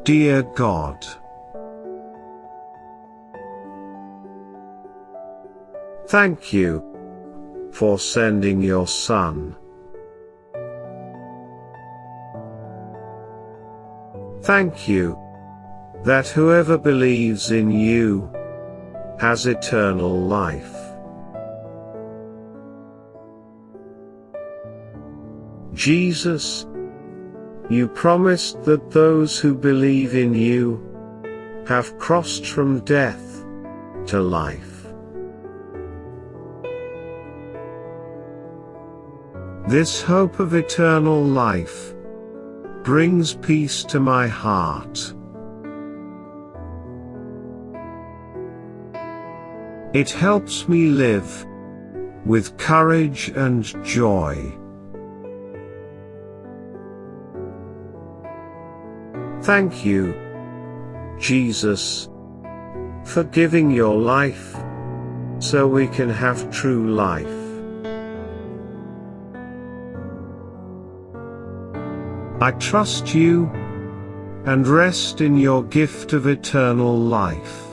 Dear God, thank you for sending your Son. Thank you that whoever believes in you has eternal life. Jesus, you promised that those who believe in you have crossed from death to life. This hope of eternal life brings peace to my heart. It helps me live with courage and joy. Thank you, Jesus, for giving your life so we can have true life. I trust you and rest in your gift of eternal life.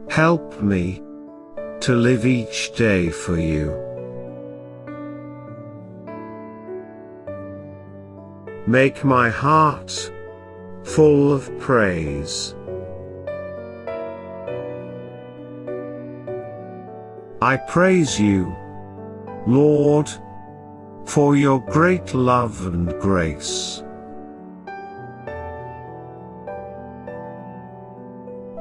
Help me to live each day for you. Make my heart full of praise. I praise you, Lord, for your great love and grace.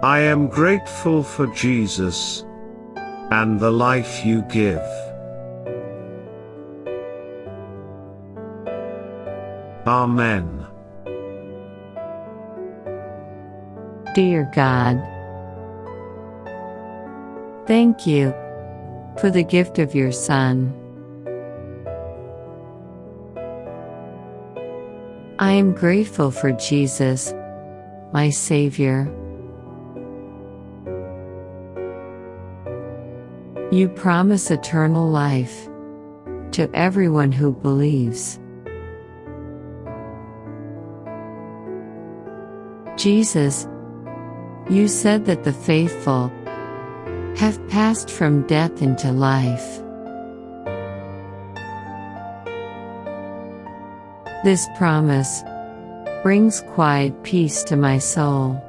I am grateful for Jesus and the life you give. Amen. Dear God, thank you for the gift of your Son. I am grateful for Jesus, my Savior. You promise eternal life to everyone who believes. Jesus, you said that the faithful have passed from death into life. This promise brings quiet peace to my soul.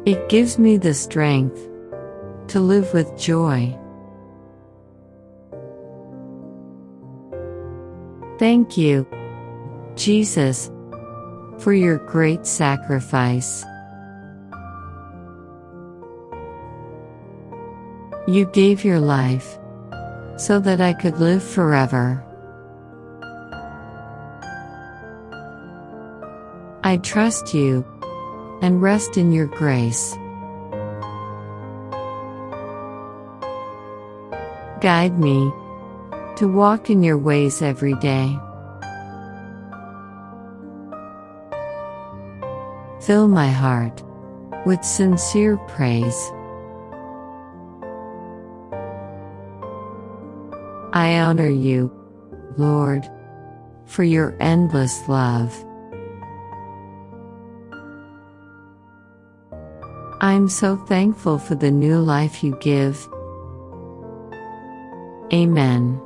It gives me the strength to live with joy. Thank you, Jesus, for your great sacrifice. You gave your life so that I could live forever. I trust you and rest in your grace. Guide me to walk in your ways every day. Fill my heart with sincere praise. I honor you, Lord, for your endless love. I'm so thankful for the new life you give. Amen.